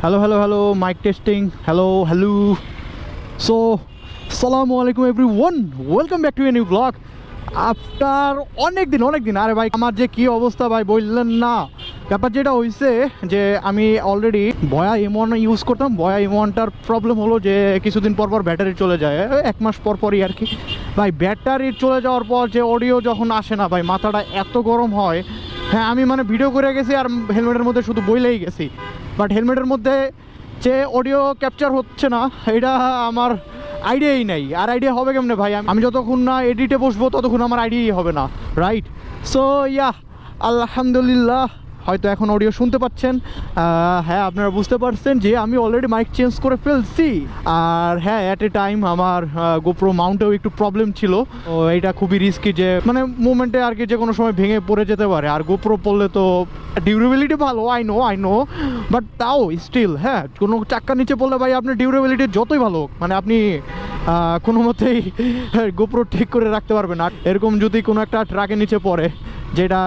Hello, mic testing. Hello. So, Assalamu alaikum everyone. Welcome back to a new vlog. After অনেক দিন আরে ভাই আমার যে কি অবস্থা ভাই বললেন না। ব্যাপার যেটা হয়েছে যে আমি অলরেডি বয়া M1 ইউজ করতাম। বয়া M1টার প্রবলেম হলো যে কিছুদিন পর ব্যাটারি চলে যায়, এক মাস পরই আর কি। ভাই ব্যাটারি চলে যাওয়ার পর যে অডিও যখন আসে না ভাই, মাথাটা এত গরম হয়। হ্যাঁ, আমি মানে ভিডিও করে গেছি আর হেলমেটের মধ্যে শুধু বইলেই গেছি, বাট হেলমেটের মধ্যে যে অডিও ক্যাপচার হচ্ছে না এটা আমার আইডিয়াই নাই। আর আইডিয়া হবে কেমনে ভাই? আমি যতক্ষণ না এডিটে বসবো ততক্ষণ আমার আইডিয়াই হবে না, রাইট? সো আলহামদুলিল্লাহ হয়তো এখন অডিও শুনতে পাচ্ছেন। হ্যাঁ, আপনারা বুঝতে পারছেন যে আমি অলরেডি মাইক চেঞ্জ করে ফেলছি। আর হ্যাঁ, অ্যাট এ টাইম আমার গোপ্রো মাউন্টেও একটু প্রবলেম ছিল। তো এটা খুবই রিস্কি, যে মানে মুভমেন্টে আর কি যে কোনো সময় ভেঙে পড়ে যেতে পারে। আর গোপ্রো পড়লে তো ডিউরেবিলিটি ভালো, আই নো, বাট তাও স্টিল হ্যাঁ, কোনো চাক্কার নিচে পড়লে ভাই আপনার ডিউরেবিলিটি যতই ভালো হোক, মানে আপনি কোনো মতেই গোপ্রো ঠিক করে রাখতে পারবেন না। এরকম যদি কোনো একটা ট্রাকের নিচে পড়ে যেটা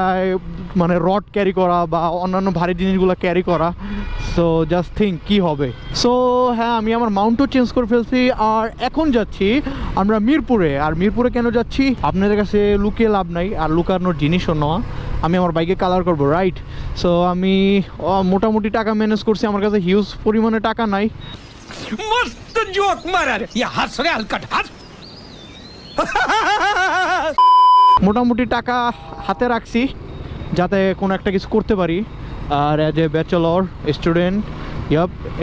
মানে রড ক্যারি করা বা অন্যান্য ভারী জিনিসগুলো ক্যারি করা, সো জাস্ট থিঙ্ক কী হবে। সো হ্যাঁ, আমি আমার মাউন্টও চেঞ্জ করে ফেলছি আর এখন যাচ্ছি আমরা মিরপুরে। আর মিরপুরে কেন যাচ্ছি আপনাদের কাছে লুকিয়ে লাভ নাই, আর লুকানোর জিনিসও নয়। আমি আমার বাইকে কালার করবো, রাইট? সো আমি মোটামুটি টাকা ম্যানেজ করছি, আমার কাছে হিউজ পরিমাণে টাকা নাই। मस्त जोक मारा रे ये हंस रे हलकट हंस মোটামুটি টাকা হাতে রাখছি যাতে কোনো একটা কিছু করতে পারি। আর অ্যাজ এ ব্যাচেলর স্টুডেন্ট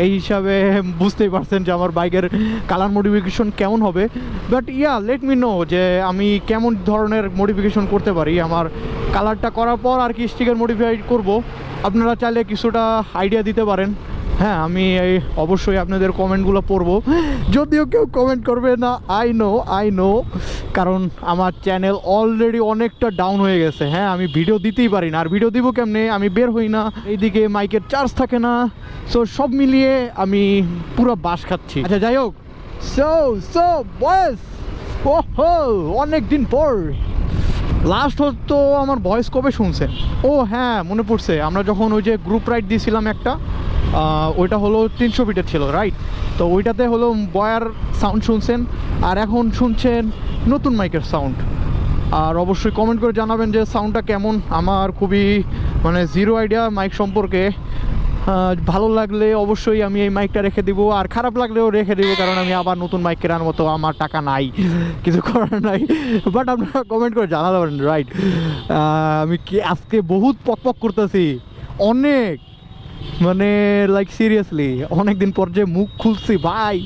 এই হিসাবে বুঝতেই পারছেন যে আমার বাইকের কালার মডিফিকেশন কেমন হবে। বাট লেট মি নো যে আমি কেমন ধরনের মডিফিকেশন করতে পারি। আমার কালারটা করার পর আর কি স্টিকার মডিফাই করব। আপনারা চাইলে কিছুটা আইডিয়া দিতে পারেন। হ্যাঁ, আমি অবশ্যই আপনাদের কমেন্টগুলো পড়বো, যদিও কেউ কমেন্ট করবে না, আই নো, কারণ আমার চ্যানেল অলরেডি অনেকটা ডাউন হয়ে গেছে। হ্যাঁ, আমি ভিডিও দিতেই পারি না, আর ভিডিও দিব কেমনে? আমি বের হই না, এইদিকে মাইকের চার্জ থাকে না। সো সব মিলিয়ে আমি পুরো বাস খাচ্ছি। আচ্ছা যাই হোক, সো বয়েস অনেক দিন পর লাস্ট হতো আমার ভয়েস কবে শুনছেন? ও হ্যাঁ, মনে পড়ছে, আমরা যখন ওই যে গ্রুপ রাইড দিয়েছিলাম একটা, ওইটা হলো 300 ফিটের ছিল, রাইট? তো ওইটাতে হলো বয়ার সাউন্ড শুনছেন, আর এখন শুনছেন নতুন মাইকের সাউন্ড। আর অবশ্যই কমেন্ট করে জানাবেন যে সাউন্ডটা কেমন। আমার খুবই মানে জিরো আইডিয়া মাইক সম্পর্কে। ভালো লাগলে অবশ্যই আমি এই মাইকটা রেখে দিব, আর খারাপ লাগলেও রেখে দিব, কারণ আমি আবার নতুন মাইক কেনার মতো আমার টাকা নাই, কিছু করার নাই। বাট আপনারা কমেন্ট করে জানাতে পারেন, রাইট? আমি কি আজকে বহুত পক করতেছি, অনেক মানে লাইক সিরিয়াসলি অনেকদিন পর যে মুখ খুলছি ভাই।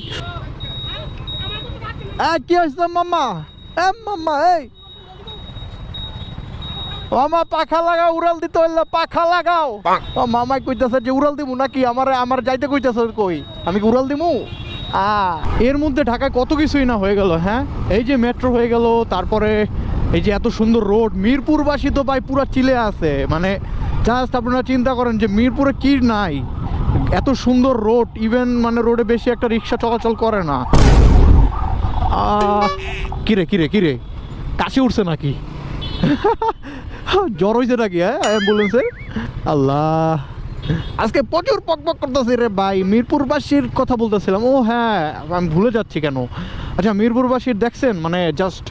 কি হয়েছে মাম্মা? মাম্মা এই মামা পাখা লাগাও, উড়াল দিতে হইলে পাখা লাগাও। মামাই কইতাছে যে উড়াল দিমু নাকি? আমার যাইতে কইতাছে, কই আমি উড়াল দিমু? এর মধ্যে ঢাকায় কত কিছুই না হয়ে গেল। হ্যাঁ, এই যে মেট্রো হয়ে গেল, তারপরে এই যে এত সুন্দর রোড। মিরপুরবাসী তো ভাই পুরা চিলে আছে, মানে জাস্ট আপনারা চিন্তা করেন যে মিরপুরে কি নাই, এত সুন্দর রোড। ইভেন মানে রোডে বেশি একটা রিক্সা চলাচল করে না। কিরে কাশি উঠছে নাকি? জ্বর হয়েছে নাকি? হ্যাঁ, অ্যাম্বুলেন্সের। আল্লাহ, আজকে প্রচুর পক করতেছি রে ভাই। মিরপুরবাসীর কথা বলতেছিলাম। ও হ্যাঁ, আমি ভুলে যাচ্ছি কেন। আচ্ছা, মিরপুরবাসীর দেখছেন, মানে জাস্ট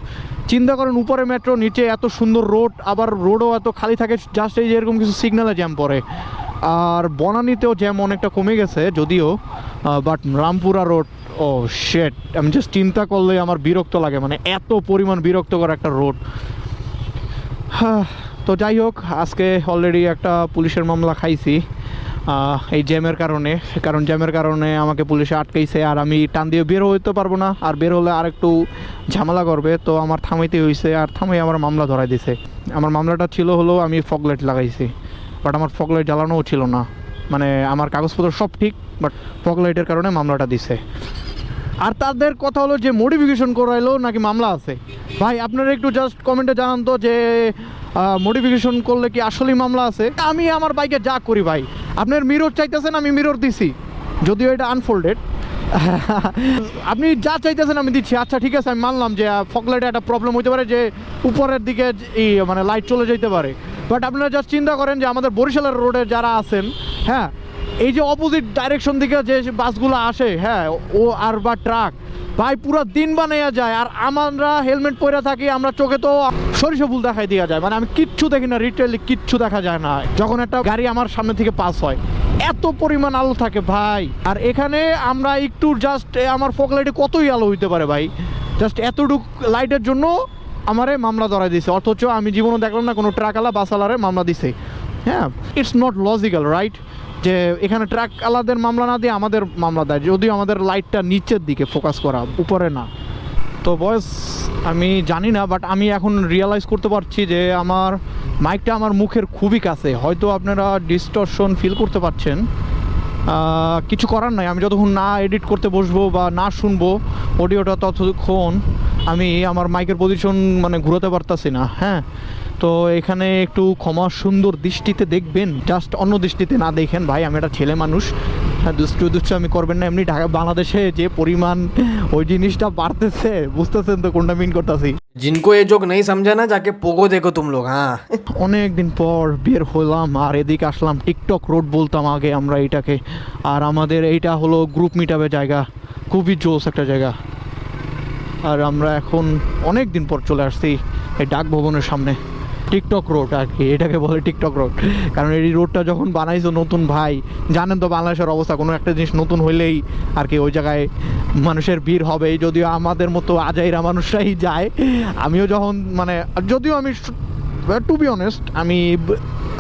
চিন্তা করেন, উপরে মেট্রো, নিচে এত সুন্দর রোড, আবার রোডও এত খালি থাকে, জাস্ট এই যে এরকম কিছু সিগন্যালে জ্যাম পড়ে। আর বনানীতেও জ্যাম অনেকটা কমে গেছে যদিও, বাট রামপুরা রোড, ও শেট, আমি জাস্ট চিন্তা করলে আমার বিরক্ত লাগে, মানে এত পরিমাণ বিরক্তকর একটা রোড। হ্যাঁ, তো যাই হোক, আজকে অলরেডি একটা পুলিশের মামলা খাইছি এই জ্যামের কারণে। কারণ জ্যামের কারণে আমাকে পুলিশে আটকাইছে, আর আমি টান দিয়ে বের হইতে পারবো না, আর বের হলে আর একটু ঝামেলা করবে। তো আমার থামাইতে হয়েছে, আর থামাই আমার মামলা ধরাই দিছে। আমার মামলাটা ছিল হলো আমি ফগলাইট লাগাইছি, বাট আমার ফগলাইট জ্বালানোও ছিল না। মানে আমার কাগজপত্র সব ঠিক, বাট ফগলাইটের কারণে মামলাটা দিছে। আর তাদের কথা হলো যে মডিফিকেশন করাইলো নাকি মামলা আছে। ভাই আপনারা একটু জাস্ট কমেন্টে জানান তো যে মডিফিকেশন করলে কি আসলেই মামলা আছে? আমি আমার বাইকে যা করি ভাই, আপনার মিরর চাইতেছেন, আমি মিরর দিছি, যদিও এটা আনফোল্ডেড। আপনি যা চাইতেছেন আমি দিচ্ছি। আচ্ছা ঠিক আছে, আমি মানলাম যে ফগলাইটে একটা প্রবলেম হতে পারে, যে উপরের দিকে মানে লাইট চলে যেতে পারে। বাট আপনারা জাস্ট চিন্তা করেন যে আমাদের বরিশালের রোডে যারা আছেন, হ্যাঁ, এই যে অপোজিট ডাইরেকশন থেকে যে বাসগুলো আসে, হ্যাঁ, ও আর বা ট্রাক, ভাই পুরো দিন বানাইয়া যায়। আর আমরা হেলমেট পরে থাকি, আমরা চোখে তো সরিষা ফুল দেখাই দেওয়া যায়, মানে আমি কিচ্ছু দেখি না, রিটেলি কিচ্ছু দেখা যায় না যখন একটা গাড়ি আমার সামনে থেকে পাস হয়। এত পরিমাণ আলো থাকে ভাই। আর এখানে আমরা একটু জাস্ট আমার ফগ লাইটে কতই আলো হইতে পারে ভাই, জাস্ট এতটুকু লাইটের জন্য আমারে মামলা ধরাই দিছে, অথচ আমি জীবনে দেখলাম না কোনো ট্রাকওয়ালা বাসওয়ালারে মামলা দিছে। হ্যাঁ, ইটস নট লজিক্যাল, রাইট? যে এখানে ট্রাক আলাদের মামলা না দিয়ে আমাদের মামলা দেয়, যদিও আমাদের লাইটটা নিচের দিকে ফোকাস করা, উপরে না। তো বয়স আমি জানি না, বাট আমি এখন রিয়েলাইজ করতে পারছি যে আমার মাইকটা আমার মুখের খুবই কাছে। হয়তো আপনারা ডিস্টরশন ফিল করতে পারছেন, কিছু করার নাই। আমি যতক্ষণ না এডিট করতে বসবো বা না শুনবো অডিওটা, ততক্ষণ আমি আমার মাইকের পজিশন মানে ঘুরাতে পারতাছি না। হ্যাঁ, তো এখানে একটু ক্ষমা সুন্দর দৃষ্টিতে দেখবেন, জাস্ট অন্য দৃষ্টিতে না দেখেন ভাই। আমি একটা ছেলে মানুষ, হ্যাঁ, দুষ্টু আমি করবেন না। এমনি ঢাকা বাংলাদেশে যে পরিমাণ ওই জিনিসটা বাড়তেছে, বুঝতেছেন তো কোনটা মিন করতেছি। जिनको ये जोक नहीं समझा ना जाके पोगो देखो तुम लोग। हाँ, অনেক দিন পর বের হলাম আর এদিকে আসলাম, টিকটক রোড বলতাম আগে আমরা এটাকে। আর আমাদের এইটা হলো গ্রুপ মিটআপের জায়গা, খুবই জোস একটা জায়গা। আর আমরা এখন অনেক দিন পর চলে আসছি এই ডাক ভবনের সামনে। টিকটক রোড আর কি, এটাকে বলে টিকটক রোড, কারণ এই রোডটা যখন বানাইছো নতুন, ভাই জানেন তো বাংলাদেশের অবস্থা, কোনো একটা জিনিস নতুন হইলেই আর কি ওই জায়গায় মানুষের ভিড় হবে। যদিও আমাদের মতো আজাইরা মানুষরাই যায়। আমিও যখন মানে, যদিও আমি টু বি অনেস্ট, আমি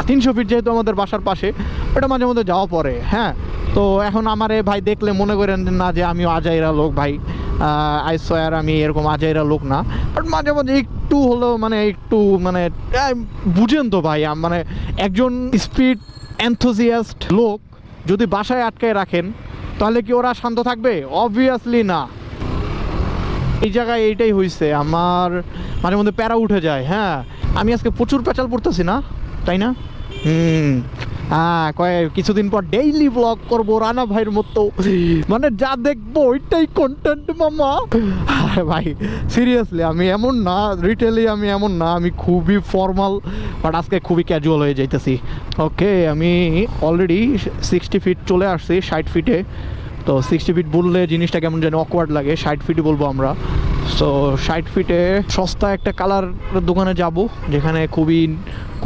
300 ফিট যেহেতু আমাদের বাসার পাশে, ওটা মাঝে মধ্যে যাওয়া পড়ে। হ্যাঁ, তো এখন আমারে ভাই দেখলে মনে করেন না যে আমিও আজাইরা লোক ভাই, আই সোয়ার আমি এরকম আজাইরা লোক না, বাট মাঝে মাঝে একটু হলো মানে একটু মানে বুঝেন তো ভাই, মানে একজন স্পিড এনথুজিয়াস্ট লোক যদি বাসায় আটকায় রাখেন তাহলে কি ওরা শান্ত থাকবে? অবভিয়াসলি না। এই জায়গায় এইটাই হয়েছে, আমার মাঝে মধ্যে প্যারা উঠে যায়। হ্যাঁ, আমি আজকে প্রচুর পেঁচাল পড়তেছি না, তাই না? হ্যাঁ, কিছুদিন পর ডেইলি ব্লগ করবো রানা ভাইয়ের মতো, মানে যা দেখবো ওইটাই কন্টেন্ট মামা। ভাই সিরিয়াসলি আমি এমন না, রিটেলি আমি এমন না, আমি খুবই ফর্মাল, বাট আজকে খুবই ক্যাজুয়াল হয়ে যাইতেছি। ওকে, আমি অলরেডি 60 ফিট চলে আসছি 60 ফিটে। তো 60 ফিট বললে জিনিসটা কেমন যেন অকওয়ার্ড লাগে, 60 ফিটই বলবো আমরা। সো 60 ফিটে সস্তা একটা কালার দোকানে যাব, যেখানে খুবই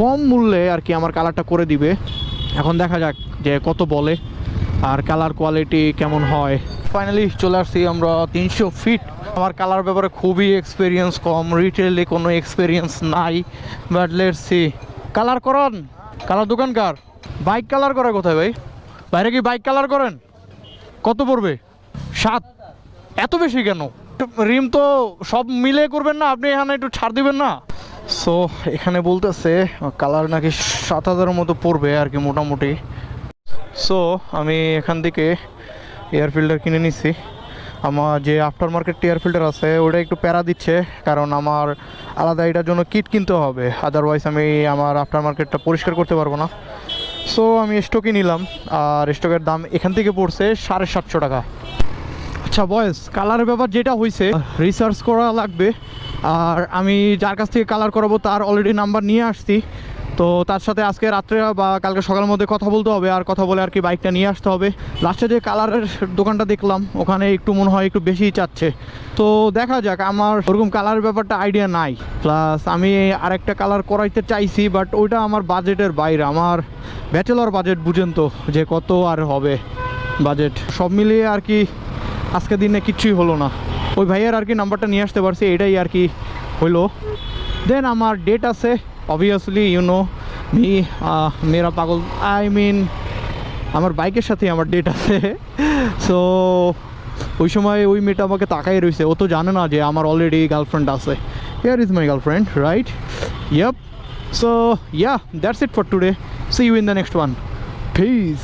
কম মূল্যে আর কি আমার কালারটা করে দিবে। এখন দেখা যাক যে কত বলে আর কালার কোয়ালিটি কেমন হয়। ফাইনালি চলে আসছি আমরা 300 ফিট। আমার কালার ব্যাপারে খুবই এক্সপিরিয়েন্স কম, রিটেলে কোনো এক্সপিরিয়েন্স নাই, বাট লেটস সি। কালার করান, কালার দোকানকার বাইক কালার করে কোথায় ভাই? বাইরে কি বাইক কালার করেন? কত পড়বে? 7? এত বেশি কেন? রিম তো সব মিলে করবেন না আপনি, এখানে একটু ছাড় দিবেন না? সো এখানে বলতেছে কালার নাকি 7,000-এর মতো পড়বে আর কি মোটামুটি। সো আমি এখান থেকে এয়ার ফিল্টার কিনে নিছি। আমার যে আফটার মার্কেট এয়ার ফিল্টার আছে ওটা একটু প্যারা দিচ্ছে, কারণ আমার আলাদা এটার জন্য কিট কিনতে হবে, আদারওয়াইজ আমি আমার আফটার মার্কেটটা পরিষ্কার করতে পারবো না। সো আমি স্টকই নিলাম, আর স্টকের দাম এখান থেকে পড়ছে 750 টাকা। আচ্ছা বয়েস, কালারের ব্যাপার যেটা হয়েছে রিসার্চ করা লাগবে, আর আমি যার কাছ থেকে কালার করাবো তার অলরেডি নাম্বার নিয়ে আসছি। তো তার সাথে আজকে রাত্রে বা কালকে সকালের মধ্যে কথা বলতে হবে, আর কথা বলে আর কি বাইকটা নিয়ে আসতে হবে। লাস্টে যে কালারের দোকানটা দেখলাম ওখানে একটু মনে হয় একটু বেশিই চাচ্ছে, তো দেখা যাক। আমার ওরকম কালারের ব্যাপারটা আইডিয়া নাই, প্লাস আমি আরেকটা কালার করাইতে চাইছি, বাট ওইটা আমার বাজেটের বাইরে। আমার ব্যাচেলর বাজেট বুঝেন তো যে কত আর হবে বাজেট, সব মিলিয়ে আর কি আজকে দিনে কিচ্ছুই হলো না। ওই ভাইয়ের আর কি নাম্বারটা নিয়ে আসতে পারছি, এটাই আর কি হইলো। দেন আমার ডেট আছে, অবভিয়াসলি ইউ নো মি, মেরা পাগল, আই মিন আমার বাইকের সাথে আমার ডেট আছে। সো ওই সময় ওই মেয়েটা আমাকে তাকাই রয়েছে, ও তো জানে না যে আমার অলরেডি গার্লফ্রেন্ড আছে। Here is my girlfriend, right? Yep. So yeah, that's it for today. See you in the next one. Piece.